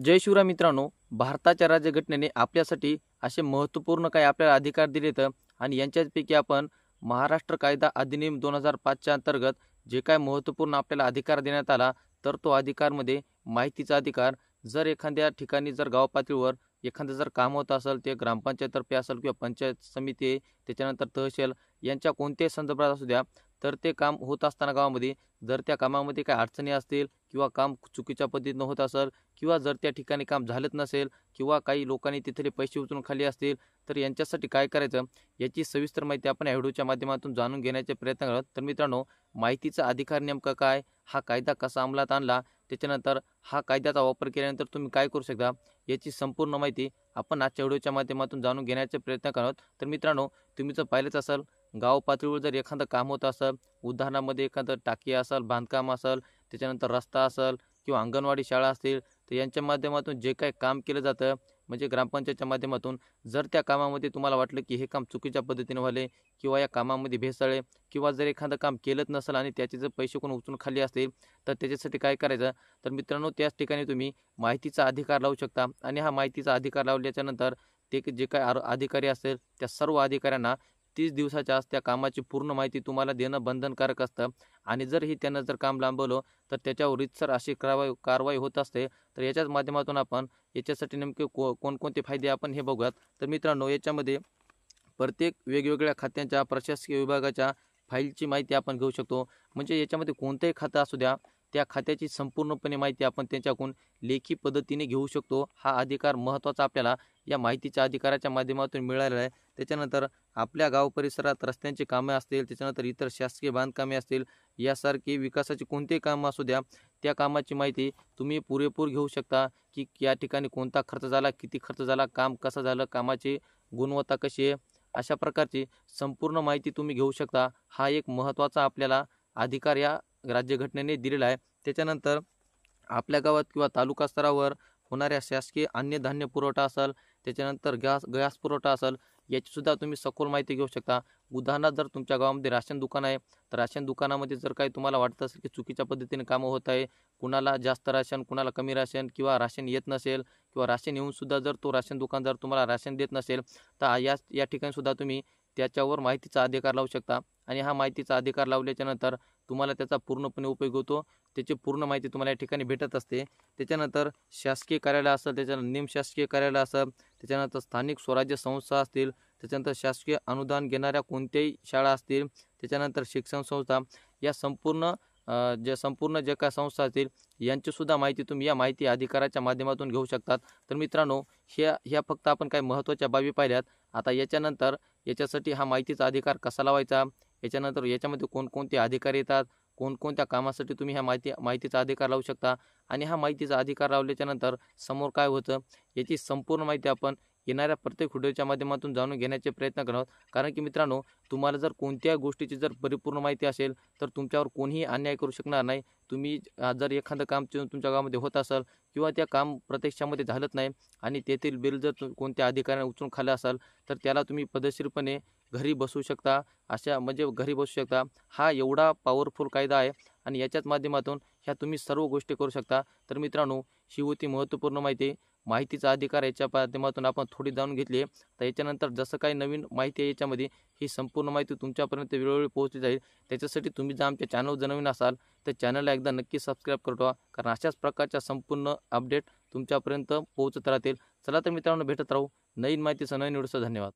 जय शिवराय मित्रांनो, भारताच्या राज्यघटनेने आपल्यासाठी असे महत्त्वपूर्ण काही आपल्याला अधिकार दिलेत आणि यांच्यापैकी आपण महाराष्ट्र कायदा अधिनियम 2005च्या अंतर्गत जे काय महत्त्वपूर्ण आपल्याला अधिकार देण्यात आला, तर तो अधिकारमध्ये माहितीचा अधिकार. जर एखाद्या ठिकाणी जर गाव पातळीवर एखादं जर काम होत असेल, ते ग्रामपंचायतर्फे असेल किंवा पंचायत समिती आहे, त्याच्यानंतर तहसील यांच्या कोणत्याही संदर्भात असू द्या, तर ते काम होत असताना गावामध्ये जर त्या कामामध्ये काही अडचणी असतील किंवा काम चुकीच्या पद्धतीनं होत असेल किंवा जर त्या ठिकाणी काम झालंच नसेल किंवा काही लोकांनी तिथले पैसे उचलून खाली असतील, तर यांच्यासाठी काय करायचं याची सविस्तर माहिती आपण या व्हिडिओच्या माध्यमातून जाणून घेण्याचे प्रयत्न करत. तर मित्रांनो, माहितीचा अधिकार नेमका काय, हा कायदा कसा अंमलात आणला, त्याच्यानंतर हा कायद्याचा वापर केल्यानंतर तुम्ही काय करू शकता, याची संपूर्ण माहिती आपण आजच्या व्हिडिओच्या माध्यमातून जाणून घेण्याचे प्रयत्न करत. तर मित्रांनो, तुम्ही जर पाहिलंच असेल, गाव पातळीवर जर एखादं काम होत असेल, उदाहरणामध्ये एखादं टाकी असेल, बांधकाम असेल, त्याच्यानंतर रस्ता असेल किंवा अंगणवाडी शाळा असतील, तर यांच्या माध्यमातून जे काही काम केलं जातं म्हणजे ग्रामपंचायतच्या माध्यमातून, जर त्या कामामध्ये तुम्हाला वाटलं की हे काम चुकीच्या पद्धतीने व्हाले किंवा या कामामध्ये भेसळ आहे किंवा जर एखादं काम केलंच नसेल आणि त्याचे जर पैसे कोण उचलून खाली असतील, तर त्याच्यासाठी काय करायचं, तर मित्रांनो त्याच ठिकाणी तुम्ही माहितीचा अधिकार लावू शकता. आणि हा माहितीचा अधिकार लावल्याच्यानंतर ते जे काही अधिकारी असेल, त्या सर्व अधिकाऱ्यांना 30 दिवसाच्या आत त्या कामाची पूर्ण माहिती तुम्हाला देणं बंधनकारक असतं. आणि जर ही त्यानं जर काम लांबवलं, तर त्याच्यावर रीतसर अशी कारवाई होत असते. तर याच्याच माध्यमातून आपण याच्यासाठी नेमके कोणकोणते फायदे आपण हे बघूयात. तर मित्रांनो, याच्यामध्ये प्रत्येक वेगवेगळ्या खात्यांच्या प्रशासकीय विभागाच्या फाईलची माहिती आपण घेऊ शकतो. म्हणजे याच्यामध्ये कोणतंही खातं असू द्या, त्या खात्याची संपूर्णपणे माहिती आपण त्यांच्याकडून लेखी पद्धतीने घेऊ शकतो. हा अधिकार महत्त्वाचा आपल्याला या माहितीच्या अधिकाराच्या माध्यमातून मिळालेला आहे. त्याच्यानंतर आपल्या गाव परिसरात रस्त्यांची कामे असतील, त्याच्यानंतर इतर शासकीय बांधकामे असतील, यासारखी विकासाची कोणतेही कामं असू द्या, त्या कामाची माहिती तुम्ही पुरेपूर घेऊ शकता. की या ठिकाणी कोणता खर्च झाला, किती खर्च झाला, काम कसं झालं, कामाची गुणवत्ता कशी आहे, अशा प्रकारची संपूर्ण माहिती तुम्ही घेऊ शकता. हा एक महत्त्वाचा आपल्याला अधिकार या राज्यघटनेने दिलेला आहे. त्याच्यानंतर आपल्या गावात किंवा तालुका स्तरावर होणाऱ्या शासकीय अन्नधान्य पुरवठा असेल, त्याच्यानंतर गॅस पुरवठा असेल, याचीसुद्धा तुम्ही सखोल माहिती घेऊ शकता. उदाहरणार्थ, जर तुमच्या गावामध्ये राशन दुकान आहे, तर राशन दुकानामध्ये जर काही तुम्हाला वाटत असेल की चुकीच्या पद्धतीने कामं होत आहे, कुणाला जास्त राशन, कुणाला कमी राशन किंवा राशन येत नसेल किंवा राशन येऊनसुद्धा जर तो राशन दुकान जर तुम्हाला राशन देत नसेल, तर या ठिकाणीसुद्धा तुम्ही त्याच्यावर माहितीचा अधिकार लावू शकता. आणि हा माहितीचा अधिकार लावल्याच्यानंतर तुम्हाला त्याचा पूर्णपणे उपयोग होतो. त्याची पूर्ण माहिती तुम्हाला या ठिकाणी भेटत असते. त्याच्यानंतर शासकीय कार्यालय असेल, त्याच्यानंतर निमशासकीय कार्यालय असेल, त्याच्यानंतर स्थानिक स्वराज्य संस्था असतील, त्याच्यानंतर शासकीय अनुदान घेणाऱ्या कोणत्याही शाळा असतील, त्याच्यानंतर शिक्षण संस्था, या संपूर्ण जे काय संस्था असतील, यांचीसुद्धा माहिती तुम्ही या माहिती अधिकाराच्या माध्यमातून घेऊ शकतात. तर मित्रांनो, ह्या फक्त आपण काही महत्त्वाच्या बाबी पाहिल्यात. आता याच्यानंतर याच्यासाठी हा माहितीचा अधिकार कसा लावायचा, याच्यानंतर याच्यामध्ये कोणकोणते अधिकार येतात, कोणकोणत्या कामासाठी तुम्ही ह्या माहितीचा अधिकार लावू शकता आणि हा माहितीचा अधिकार लावल्याच्यानंतर समोर काय होतं, याची संपूर्ण माहिती आपण येणाऱ्या प्रत्येक व्हिडिओच्या माध्यमातून जाणून घेण्याचे प्रयत्न करत. कारण की मित्रांनो, तुम्हाला जर कोणत्या गोष्टीची जर परिपूर्ण माहिती असेल, तर तुमच्यावर कोणीही अन्याय करू शकणार नाही. तुम्ही जर एखादं काम तुमच्या गावामध्ये होत असेल किंवा त्या काम प्रत्यक्षामध्ये झालंच नाही आणि तेथील बिल जर कोणत्या अधिकाऱ्याने उचलून खाल्लं असाल, तर त्याला तुम्ही पद्धतशीरपणे घरी बसू शकता. म्हणजे घरी बसू शकता. हा एवढा पॉवरफुल कायदा आहे आणि याच्याच माध्यमातून ह्या तुम्ही सर्व गोष्टी करू शकता. तर मित्रांनो, ही होती महत्त्वपूर्ण माहिती. माहितीचा अधिकार याच्या माध्यमातून आपण थोडी जाणून घेतली. तर याच्यानंतर जसं काही नवीन माहिती आहे याच्यामध्ये, ही संपूर्ण माहिती तुमच्यापर्यंत वेळोवेळी पोहोचली जाईल. त्याच्यासाठी तुम्ही जर आमच्या चॅनलवर जर नवीन असाल, तर चॅनलला एकदा नक्की सबस्क्राईब करून ठेवा, कारण अशाच प्रकारच्या संपूर्ण अपडेट तुमच्यापर्यंत पोहोचत राहतील. चला तर मित्रांनो, भेटत राहू नवीन माहितीसह नवीन व्हिडिओसह. धन्यवाद.